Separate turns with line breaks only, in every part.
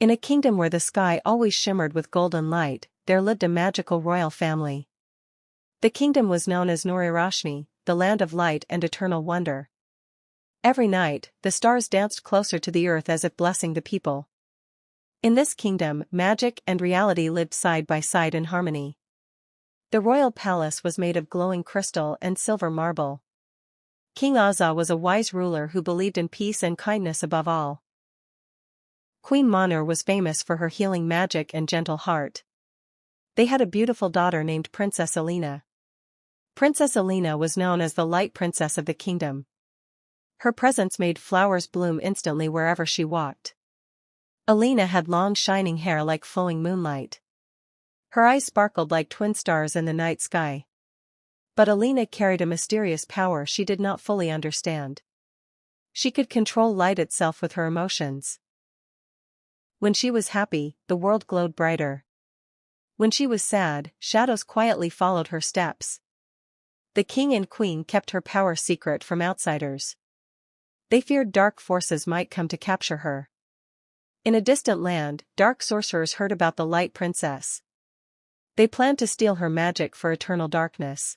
In a kingdom where the sky always shimmered with golden light, there lived a magical royal family. The kingdom was known as Noor-e-Roshni, the land of light and eternal wonder. Every night, the stars danced closer to the earth as if blessing the people. In this kingdom, magic and reality lived side by side in harmony. The royal palace was made of glowing crystal and silver marble. King Azza was a wise ruler who believed in peace and kindness above all. Queen Manur was famous for her healing magic and gentle heart. They had a beautiful daughter named Princess Alina. Princess Alina was known as the Light Princess of the kingdom. Her presence made flowers bloom instantly wherever she walked. Alina had long shining hair like flowing moonlight. Her eyes sparkled like twin stars in the night sky. But Alina carried a mysterious power she did not fully understand. She could control light itself with her emotions. When she was happy, the world glowed brighter. When she was sad, shadows quietly followed her steps. The king and queen kept her power secret from outsiders. They feared dark forces might come to capture her. In a distant land, dark sorcerers heard about the Light Princess. They planned to steal her magic for eternal darkness.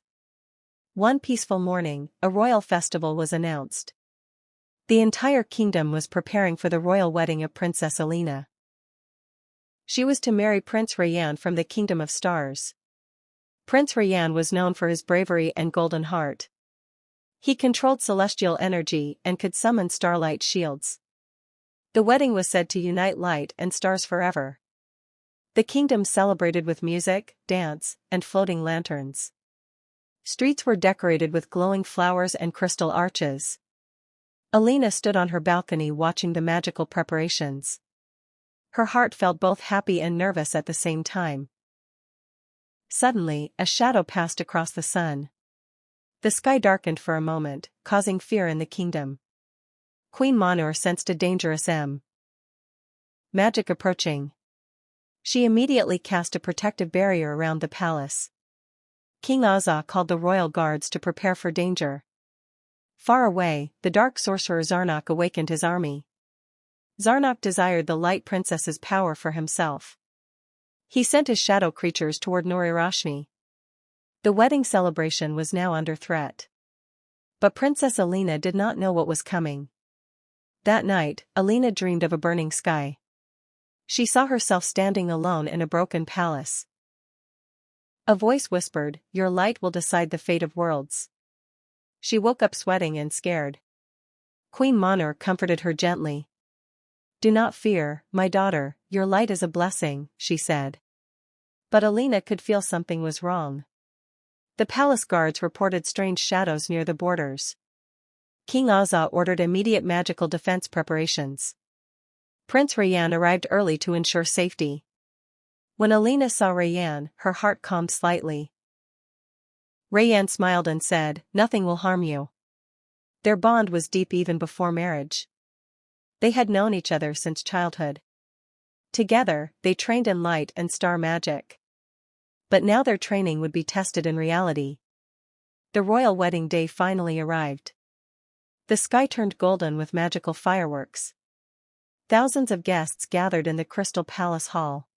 One peaceful morning, a royal festival was announced. The entire kingdom was preparing for the royal wedding of Princess Alina. She was to marry Prince Rayyan from the Kingdom of Stars. Prince Rayyan was known for his bravery and golden heart. He controlled celestial energy and could summon starlight shields. The wedding was said to unite light and stars forever. The kingdom celebrated with music, dance, and floating lanterns. Streets were decorated with glowing flowers and crystal arches. Alina stood on her balcony watching the magical preparations. Her heart felt both happy and nervous at the same time. Suddenly, a shadow passed across the sun. The sky darkened for a moment, causing fear in the kingdom. Queen Manur sensed a dangerous magic approaching. She immediately cast a protective barrier around the palace. King Azza called the royal guards to prepare for danger. Far away, the dark sorcerer Zarnok awakened his army. Zarnok desired the Light Princess's power for himself. He sent his shadow creatures toward Noor-e-Roshni. The wedding celebration was now under threat. But Princess Alina did not know what was coming. That night, Alina dreamed of a burning sky. She saw herself standing alone in a broken palace. A voice whispered, "Your light will decide the fate of worlds." She woke up sweating and scared. Queen Manur comforted her gently. "Do not fear, my daughter, your light is a blessing," she said. But Alina could feel something was wrong. The palace guards reported strange shadows near the borders. King Azza ordered immediate magical defense preparations. Prince Rayyan arrived early to ensure safety. When Alina saw Rayyan, her heart calmed slightly. Rayyan smiled and said, "Nothing will harm you." Their bond was deep even before marriage. They had known each other since childhood. Together, they trained in light and star magic. But now their training would be tested in reality. The royal wedding day finally arrived. The sky turned golden with magical fireworks. Thousands of guests gathered in the Crystal Palace Hall.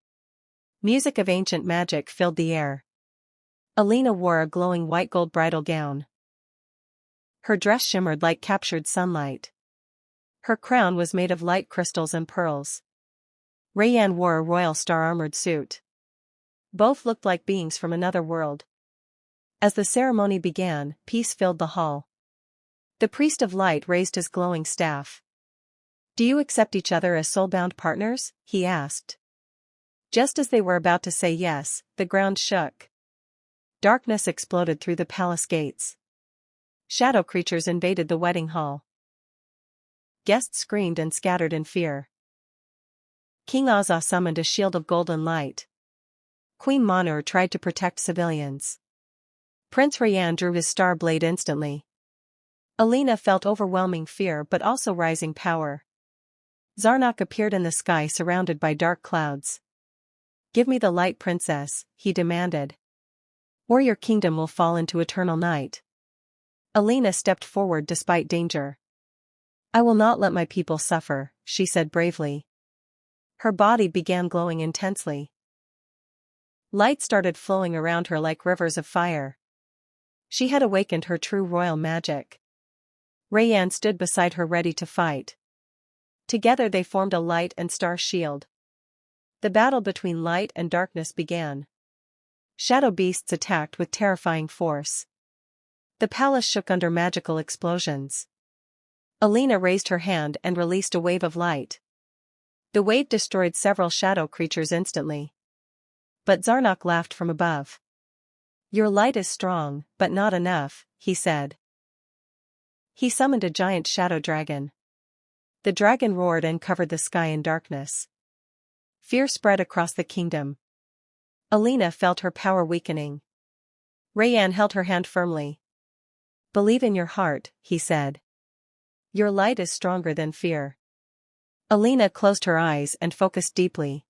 Music of ancient magic filled the air. Alina wore a glowing white gold bridal gown. Her dress shimmered like captured sunlight. Her crown was made of light crystals and pearls. Rayyan wore a royal star-armored suit. Both looked like beings from another world. As the ceremony began, peace filled the hall. The priest of light raised his glowing staff. "Do you accept each other as soul-bound partners?" he asked. Just as they were about to say yes, the ground shook. Darkness exploded through the palace gates. Shadow creatures invaded the wedding hall. Guests screamed and scattered in fear. King Azza summoned a shield of golden light. Queen Manur tried to protect civilians. Prince Rayyan drew his star blade instantly. Alina felt overwhelming fear but also rising power. Zarnok appeared in the sky surrounded by dark clouds. "Give me the Light Princess," he demanded. "Or your kingdom will fall into eternal night." Alina stepped forward despite danger. "I will not let my people suffer," she said bravely. Her body began glowing intensely. Light started flowing around her like rivers of fire. She had awakened her true royal magic. Rayyan stood beside her ready to fight. Together they formed a light and star shield. The battle between light and darkness began. Shadow beasts attacked with terrifying force. The palace shook under magical explosions. Alina raised her hand and released a wave of light. The wave destroyed several shadow creatures instantly. But Zarnok laughed from above. "Your light is strong, but not enough," he said. He summoned a giant shadow dragon. The dragon roared and covered the sky in darkness. Fear spread across the kingdom. Alina felt her power weakening. Rayyan held her hand firmly. "Believe in your heart," he said. "Your light is stronger than fear." Alina closed her eyes and focused deeply.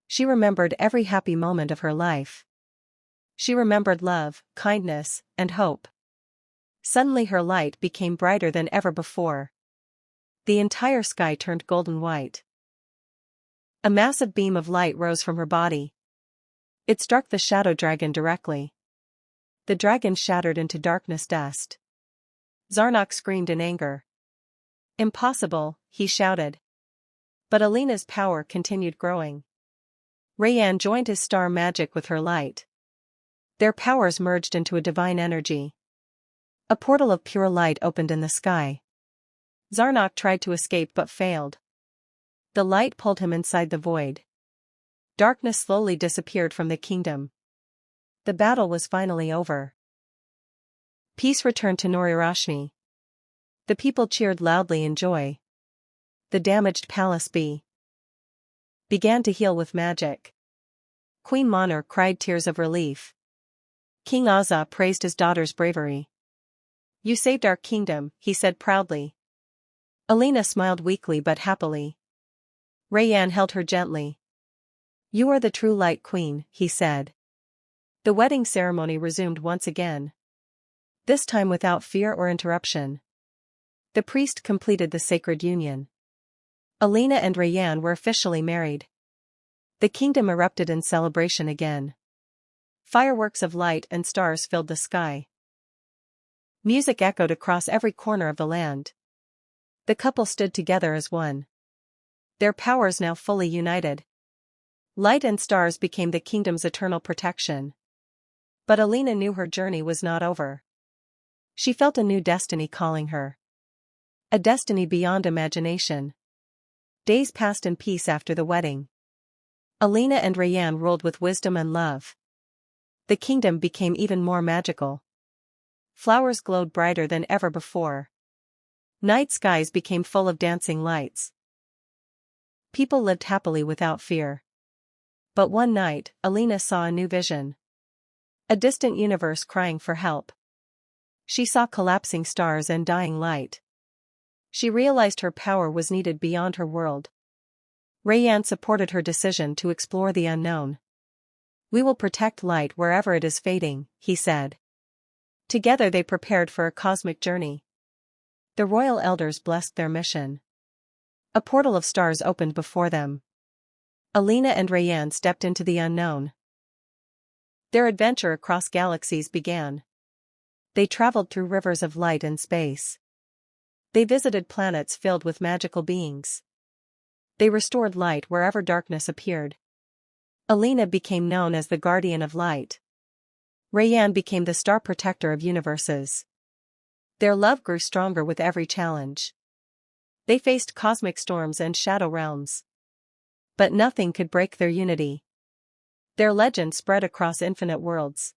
She remembered every happy moment of her life. She remembered love, kindness, and hope. Suddenly her light became brighter than ever before. The entire sky turned golden white. A massive beam of light rose from her body. It struck the shadow dragon directly. The dragon shattered into darkness dust. Zarnok screamed in anger. "Impossible," he shouted. But Alina's power continued growing. Rayyan joined his star magic with her light. Their powers merged into a divine energy. A portal of pure light opened in the sky. Zarnok tried to escape but failed. The light pulled him inside the void. Darkness slowly disappeared from the kingdom. The battle was finally over. Peace returned to Noor-e-Roshni. The people cheered loudly in joy. The damaged palace began to heal with magic. Queen Monur cried tears of relief. King Azza praised his daughter's bravery. "You saved our kingdom," he said proudly. Alina smiled weakly but happily. Rayyan held her gently. "You are the true light queen," he said. The wedding ceremony resumed once again. This time without fear or interruption. The priest completed the sacred union. Alina and Rayyan were officially married. The kingdom erupted in celebration again. Fireworks of light and stars filled the sky. Music echoed across every corner of the land. The couple stood together as one. Their powers now fully united. Light and stars became the kingdom's eternal protection. But Alina knew her journey was not over. She felt a new destiny calling her. A destiny beyond imagination. Days passed in peace after the wedding. Alina and Rayyan ruled with wisdom and love. The kingdom became even more magical. Flowers glowed brighter than ever before. Night skies became full of dancing lights. People lived happily without fear. But one night, Alina saw a new vision. A distant universe crying for help. She saw collapsing stars and dying light. She realized her power was needed beyond her world. Rayyan supported her decision to explore the unknown. "We will protect light wherever it is fading," he said. Together they prepared for a cosmic journey. The royal elders blessed their mission. A portal of stars opened before them. Alina and Rayyan stepped into the unknown. Their adventure across galaxies began. They traveled through rivers of light and space. They visited planets filled with magical beings. They restored light wherever darkness appeared. Alina became known as the guardian of light. Rayyan became the star protector of universes. Their love grew stronger with every challenge. They faced cosmic storms and shadow realms. But nothing could break their unity. Their legend spread across infinite worlds.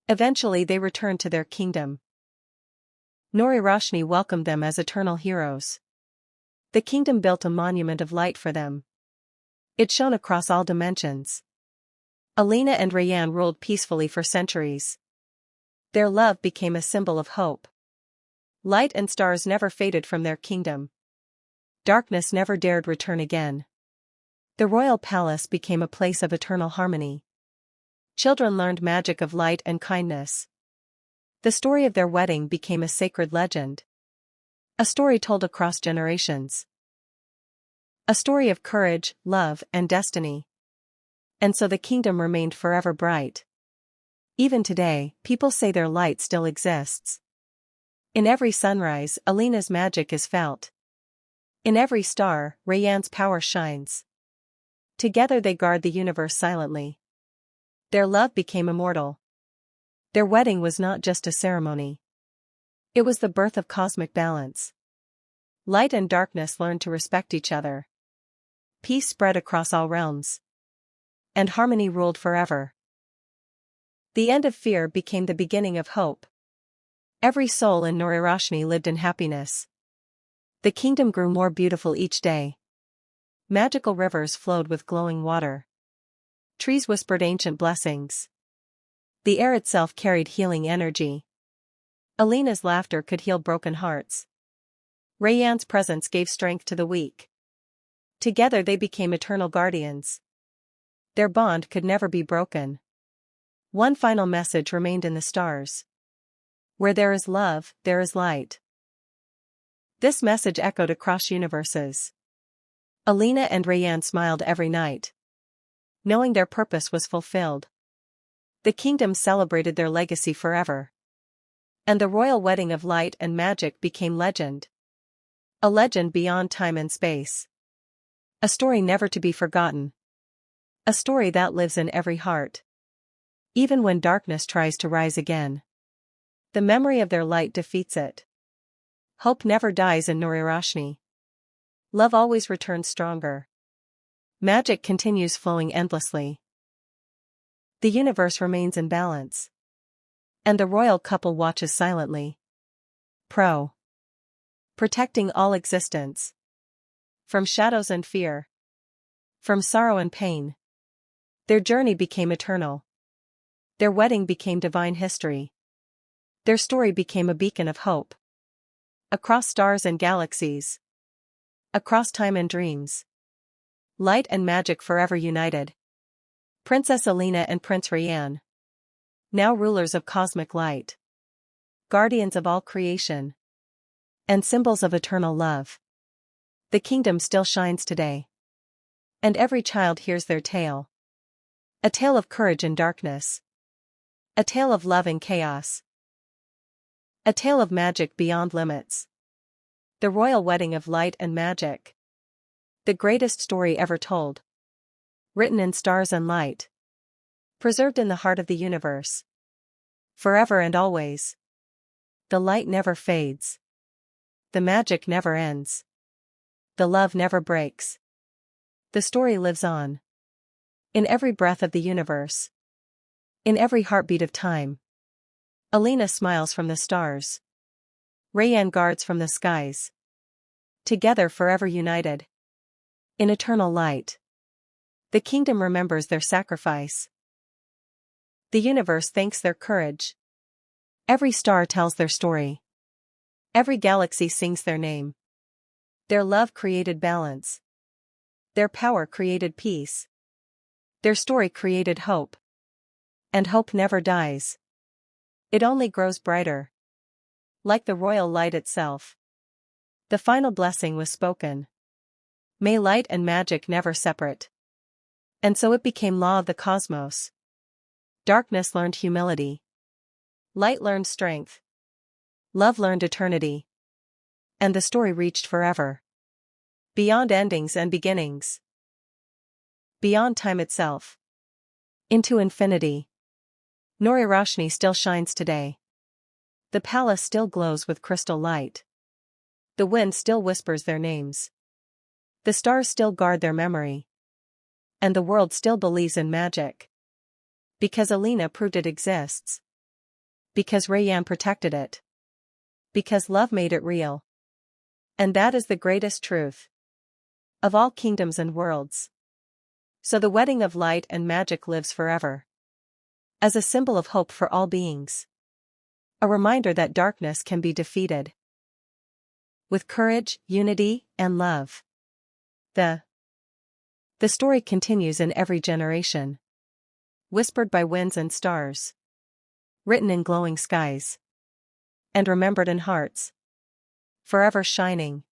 Eventually they returned to their kingdom. Noor-e-Roshni welcomed them as eternal heroes. The kingdom built a monument of light for them. It shone across all dimensions. Alina and Rayyan ruled peacefully for centuries. Their love became a symbol of hope. Light and stars never faded from their kingdom. Darkness never dared return again. The royal palace became a place of eternal harmony. Children learned magic of light and kindness. The story of their wedding became a sacred legend. A story told across generations. A story of courage, love, and destiny. And so the kingdom remained forever bright. Even today, people say their light still exists. In every sunrise, Alina's magic is felt. In every star, Rayyan's power shines. Together they guard the universe silently. Their love became immortal. Their wedding was not just a ceremony. It was the birth of cosmic balance. Light and darkness learned to respect each other. Peace spread across all realms. And harmony ruled forever. The end of fear became the beginning of hope. Every soul in Noor-e-Roshni lived in happiness. The kingdom grew more beautiful each day. Magical rivers flowed with glowing water. Trees whispered ancient blessings. The air itself carried healing energy. Alina's laughter could heal broken hearts. Rayyan's presence gave strength to the weak. Together they became eternal guardians. Their bond could never be broken. One final message remained in the stars. Where there is love, there is light. This message echoed across universes. Alina and Rayyan smiled every night, knowing their purpose was fulfilled. The kingdom celebrated their legacy forever. And the royal wedding of light and magic became legend. A legend beyond time and space. A story never to be forgotten. A story that lives in every heart. Even when darkness tries to rise again, the memory of their light defeats it. Hope never dies in Noor-e-Roshni. Love always returns stronger. Magic continues flowing endlessly. The universe remains in balance. And the royal couple watches silently. Protecting all existence. From shadows and fear. From sorrow and pain. Their journey became eternal. Their wedding became divine history. Their story became a beacon of hope. Across stars and galaxies. Across time and dreams. Light and magic forever united. Princess Alina and Prince Rayyan. Now rulers of cosmic light. Guardians of all creation. And symbols of eternal love. The kingdom still shines today. And every child hears their tale. A tale of courage in darkness. A tale of love in chaos. A tale of magic beyond limits. The royal wedding of light and magic. The greatest story ever told. Written in stars and light. Preserved in the heart of the universe. Forever and always. The light never fades. The magic never ends. The love never breaks. The story lives on. In every breath of the universe. In every heartbeat of time. Alina smiles from the stars. Rayyan guards from the skies. Together forever united. In eternal light. The kingdom remembers their sacrifice. The universe thanks their courage. Every star tells their story. Every galaxy sings their name. Their love created balance. Their power created peace. Their story created hope. And hope never dies. It only grows brighter. Like the royal light itself. The final blessing was spoken. May light and magic never separate. And so it became law of the cosmos. Darkness learned humility. Light learned strength. Love learned eternity. And the story reached forever. Beyond endings and beginnings. Beyond time itself. Into infinity. Noor-e-Roshni still shines today. The palace still glows with crystal light. The wind still whispers their names. The stars still guard their memory. And the world still believes in magic. Because Alina proved it exists. Because Rayyan protected it. Because love made it real. And that is the greatest truth. Of all kingdoms and worlds. So the wedding of light and magic lives forever. As a symbol of hope for all beings. A reminder that darkness can be defeated. With courage, unity, and love. The story continues in every generation. Whispered by winds and stars. Written in glowing skies. And remembered in hearts. Forever shining.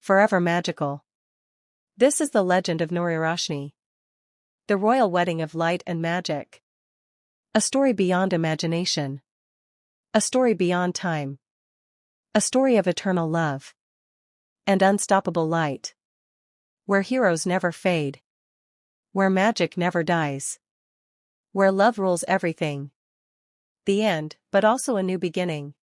Forever magical. This is the legend of Noor-e-Roshni, the royal wedding of light and magic. A story beyond imagination. A story beyond time. A story of eternal love and unstoppable light. Where heroes never fade. Where magic never dies. Where love rules everything. The end, but also a new beginning.